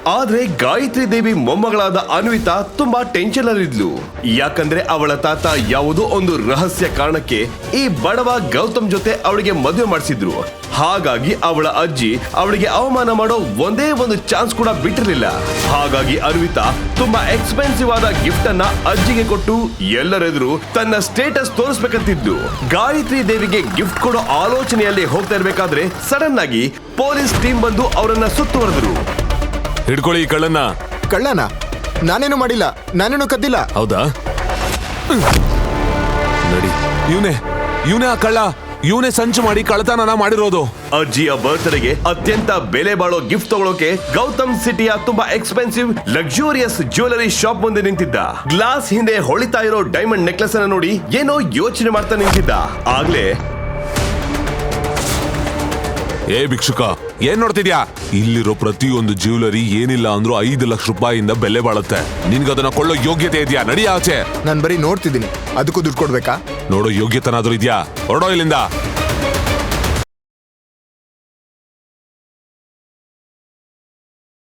ಆದ್ರೆ ಗಾಯತ್ರಿ ದೇವಿ ಮೊಮ್ಮಗಳಾದ ಅನ್ವಿತಾ ತುಂಬಾ ಟೆನ್ಷನ್ ಅಲ್ಲಿದ್ಲು. ಯಾಕಂದ್ರೆ ಅವಳ ತಾತ ಯಾವುದೋ ಒಂದು ರಹಸ್ಯ ಕಾರಣಕ್ಕೆ ಈ ಬಡವ ಗೌತಮ್ ಜೊತೆ ಅವಳಿಗೆ ಮದುವೆ ಮಾಡಿಸಿದ್ರು. ಹಾಗಾಗಿ ಅವಳ ಅಜ್ಜಿ ಅವಳಿಗೆ ಅವಮಾನ ಮಾಡೋ ಒಂದೇ ಒಂದು ಚಾನ್ಸ್ ಕೂಡ ಬಿಟ್ಟಿರಲಿಲ್ಲ. ಹಾಗಾಗಿ ಅನ್ವಿತಾ ತುಂಬಾ ಎಕ್ಸ್ಪೆನ್ಸಿವ್ ಆದ ಗಿಫ್ಟ್ ಅನ್ನ ಅಜ್ಜಿಗೆ ಕೊಟ್ಟು ಎಲ್ಲರೆದುರು ತನ್ನ ಸ್ಟೇಟಸ್ ತೋರಿಸ್ಬೇಕಂತಿದ್ದು. ಗಾಯತ್ರಿ ದೇವಿಗೆ ಗಿಫ್ಟ್ ಕೊಡೋ ಆಲೋಚನೆಯಲ್ಲಿ ಹೋಗ್ತಾ ಇರ್ಬೇಕಾದ್ರೆ ಸಡನ್ ಆಗಿ ಪೊಲೀಸ್ ಟೀಮ್ ಬಂದು ಅವರನ್ನ ಸುತ್ತುವರೆದ್ರು. ಹಿಡ್ಕೊಳ್ಳಿ ಈ ಕಳ್ಳನ ನಾನೇನು ಮಾಡಿಲ್ಲ, ನಾನೇನು ಕದ್ದಿಲ್ಲ. ಹೌದಾ? ನಡಿ, ಇವನೇ ಆ ಕಳ್ಳ, ಇವನೇ ಸಂಚು ಮಾಡಿ ಕಳ್ಳತನ ಮಾಡಿರೋದು. ಅಜ್ಜಿಯ ಬರ್ತ್ಡೇಗೆ ಅತ್ಯಂತ ಬೆಲೆ ಬಾಳೋ ಗಿಫ್ಟ್ ತಗೊಳ್ಳೋಕೆ ಗೌತಮ್ ಸಿಟಿಯ ತುಂಬಾ ಎಕ್ಸ್ಪೆನ್ಸಿವ್ ಲಕ್ಸುರಿಯಸ್ ಜ್ಯುವೆಲರಿ ಶಾಪ್ ಮುಂದೆ ನಿಂತಿದ್ದ. ಗ್ಲಾಸ್ ಹಿಂದೆ ಹೊಳಿತಾ ಇರೋ ಡೈಮಂಡ್ ನೆಕ್ಲೆಸ್ ಅನ್ನ ನೋಡಿ ಏನೋ ಯೋಚನೆ ಮಾಡ್ತಾ ನಿಂತಿದ್ದ. ಆಗ್ಲೇ ಏ ಭಿಕ್ಷುಕ, ಏನ್ ನೋಡ್ತಿದ್ಯಾ? ಇಲ್ಲಿರೋ ಪ್ರತಿಯೊಂದು ಜ್ಯುವೆಲರಿ ಏನಿಲ್ಲ ಅಂದ್ರೂ 5 ಲಕ್ಷ ರೂಪಾಯಿಯಿಂದ ಬೆಲೆ ಬಾಳುತ್ತೆ. ನಿನ್ಗದನ್ನ ಕೊಳ್ಳೋ ಯೋಗ್ಯತೆ ಇದೆಯಾ? ನಡಿ ಆಚೆ. ನಾನ್ ಬರೀ ನೋಡ್ತಿದ್ದೀನಿ, ಅದಕ್ಕೂ ದುಡ್ಡು ಕೊಡ್ಬೇಕಾ? ನೋಡೋ ಯೋಗ್ಯತನಾದ್ರೂ ಇದ್ಯಾ? ಹೊರಡೋ ಇಲ್ಲಿಂದ.